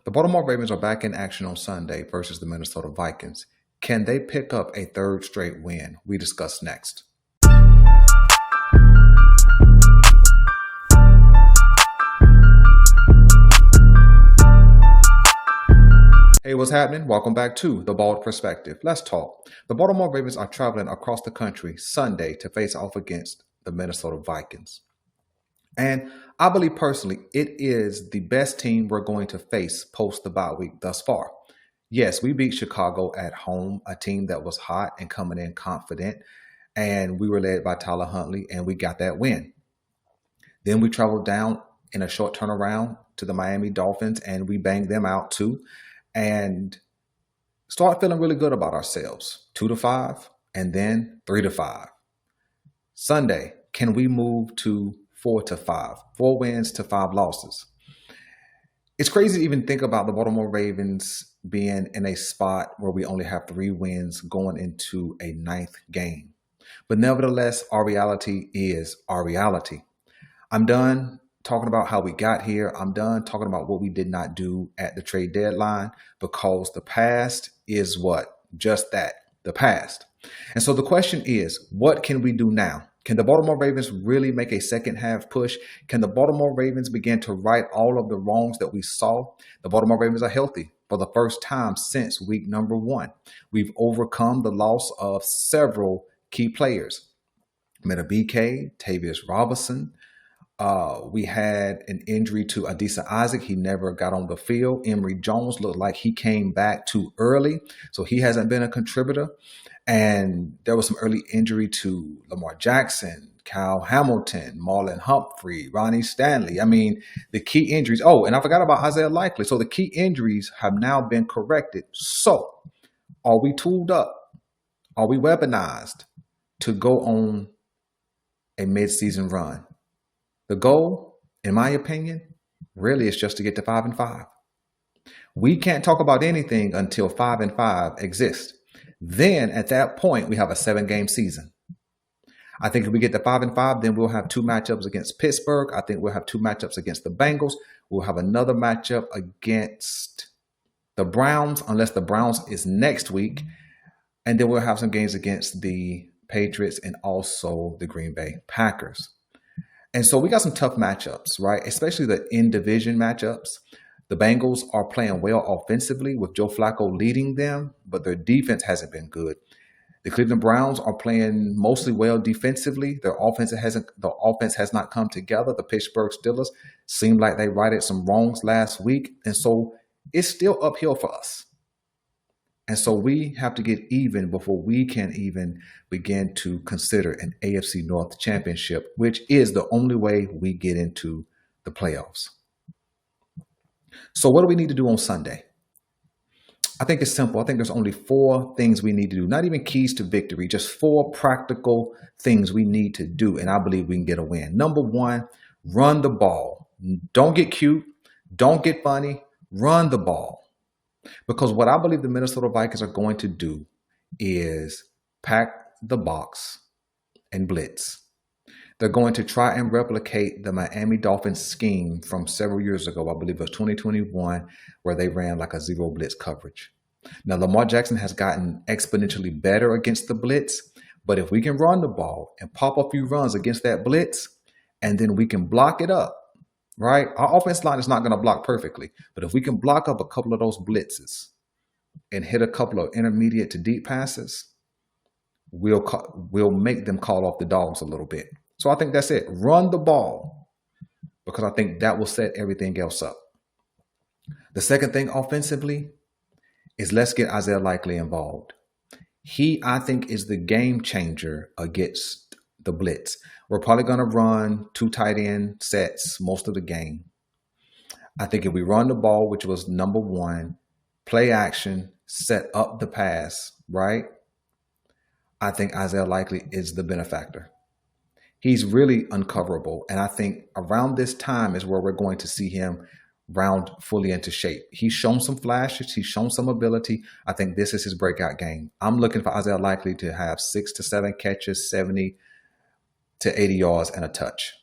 The Baltimore Ravens are back in action on Sunday versus the Minnesota Vikings. Can they pick up a third straight win? We discuss next. Hey, what's happening? Welcome back to The Bald Perspective. Let's talk. The Baltimore Ravens are traveling across the country Sunday to face off against the Minnesota Vikings. And I believe personally, it is the best team we're going to face post the bye week thus far. Yes, we beat Chicago at home, a team that was hot and coming in confident. And we were led by Tyler Huntley, and we got that win. Then we traveled down in a short turnaround to the Miami Dolphins, and we banged them out too. And start feeling really good about ourselves. 2-5, and then 3-5. Sunday, can we move to 4-5? 4 wins to 5 losses. It's crazy to even think about the Baltimore Ravens being in a spot where we only have 3 wins going into a 9th game. But nevertheless, our reality is our reality. I'm done talking about how we got here. I'm done talking about what we did not do at the trade deadline, because the past is what? Just that, the past. And so the question is, what can we do now? Can the Baltimore Ravens really make a second half push? Can the Baltimore Ravens begin to right all of the wrongs that we saw? The Baltimore Ravens are healthy for the first time since week number 1. We've overcome the loss of several key players. Meta BK, Tavius Robinson. We had an injury to Adisa Isaac. He never got on the field. Emory Jones looked like he came back too early, so he hasn't been a contributor. And there was some early injury to Lamar Jackson, Kyle Hamilton, Marlon Humphrey, Ronnie Stanley. I mean, the key injuries. Oh, and I forgot about Isaiah Likely. So the key injuries have now been corrected. So are we tooled up? Are we weaponized to go on a midseason run? The goal, in my opinion, really is just to get to 5-5. We can't talk about anything until 5-5 exists. Then at that point, we have a 7-game season. I think if we get to 5-5, then we'll have 2 matchups against Pittsburgh. I think we'll have 2 matchups against the Bengals. We'll have another matchup against the Browns, unless the Browns is next week. And then we'll have some games against the Patriots and also the Green Bay Packers. And so we got some tough matchups, right? Especially the in-division matchups. The Bengals are playing well offensively with Joe Flacco leading them, but their defense hasn't been good. The Cleveland Browns are playing mostly well defensively. The offense has not come together. The Pittsburgh Steelers seemed like they righted some wrongs last week. And so it's still uphill for us. And so we have to get even before we can even begin to consider an AFC North championship, which is the only way we get into the playoffs. So what do we need to do on Sunday? I think it's simple. I think there's only 4 things we need to do, not even keys to victory, just 4 practical things we need to do. And I believe we can get a win. Number 1, run the ball. Don't get cute. Don't get funny. Run the ball. Because what I believe the Minnesota Vikings are going to do is pack the box and blitz. They're going to try and replicate the Miami Dolphins scheme from several years ago. I believe it was 2021, where they ran like a 0 blitz coverage. Now, Lamar Jackson has gotten exponentially better against the blitz, but if we can run the ball and pop a few runs against that blitz, and then we can block it up, right? Our offense line is not going to block perfectly, but if we can block up a couple of those blitzes and hit a couple of intermediate to deep passes, we'll make them call off the dogs a little bit. So I think that's it. Run the ball, because I think that will set everything else up. The second thing offensively is let's get Isaiah Likely involved. He, I think, is the game changer against the blitz. We're probably going to run 2 tight end sets most of the game. I think if we run the ball, which was number 1, play action, set up the pass, right? I think Isaiah Likely is the benefactor. He's really uncoverable. And I think around this time is where we're going to see him round fully into shape. He's shown some flashes. He's shown some ability. I think this is his breakout game. I'm looking for Isaiah Likely to have 6 to 7 catches, 70 to 80 yards and a touch.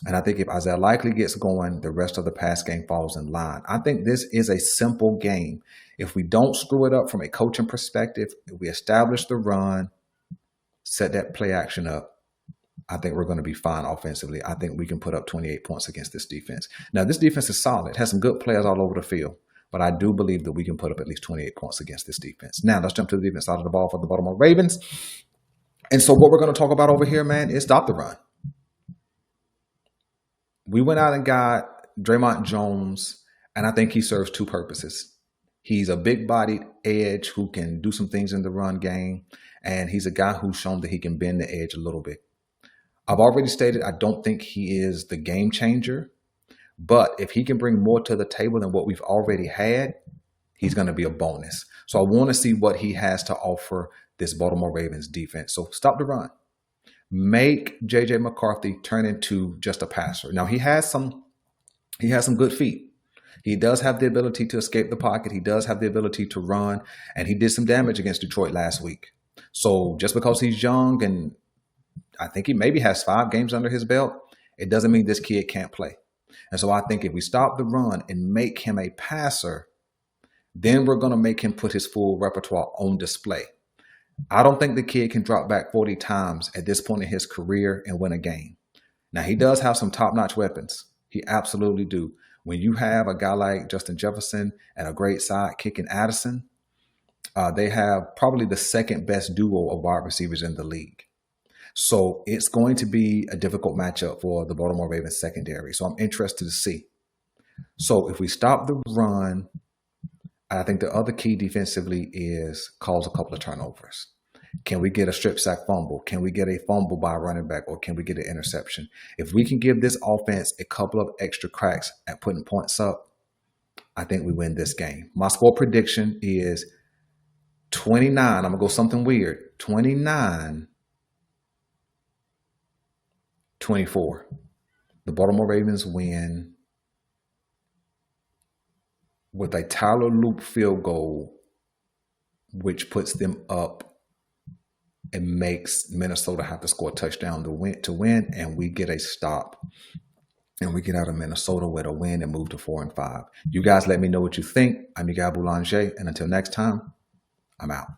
And I think if Isaiah Likely gets going, the rest of the pass game falls in line. I think this is a simple game. If we don't screw it up from a coaching perspective, if we establish the run, set that play action up, I think we're going to be fine offensively. I think we can put up 28 points against this defense. Now, this defense is solid. It has some good players all over the field, but I do believe that we can put up at least 28 points against this defense. Now, let's jump to the defense side of the ball for the Baltimore Ravens. And so what we're going to talk about over here, man, is stop the run. We went out and got Draymond Jones, and I think he serves two purposes. He's a big-bodied edge who can do some things in the run game, and he's a guy who's shown that he can bend the edge a little bit. I've already stated I don't think he is the game changer, but if he can bring more to the table than what we've already had, he's going to be a bonus. So I want to see what he has to offer this Baltimore Ravens defense. So stop the run. Make J.J. McCarthy turn into just a passer. Now, he has some good feet. He does have the ability to escape the pocket. He does have the ability to run, and he did some damage against Detroit last week. So just because he's young, and I think he maybe has 5 games under his belt, it doesn't mean this kid can't play. And so I think if we stop the run and make him a passer, then we're going to make him put his full repertoire on display. I don't think the kid can drop back 40 times at this point in his career and win a game. Now, he does have some top-notch weapons. He absolutely do. When you have a guy like Justin Jefferson and a great sidekick in Addison, they have probably the second best duo of wide receivers in the league. So it's going to be a difficult matchup for the Baltimore Ravens secondary. So I'm interested to see. So if we stop the run, I think the other key defensively is cause a couple of turnovers. Can we get a strip sack fumble? Can we get a fumble by a running back, or can we get an interception? If we can give this offense a couple of extra cracks at putting points up, I think we win this game. My score prediction is 29. I'm going to go something weird. 29-24. The Baltimore Ravens win with a Tyler Loop field goal, which puts them up and makes Minnesota have to score a touchdown to win, and we get a stop. And we get out of Minnesota with a win and move to 4-5. You guys let me know what you think. I'm your guy Boulanger, and until next time, I'm out.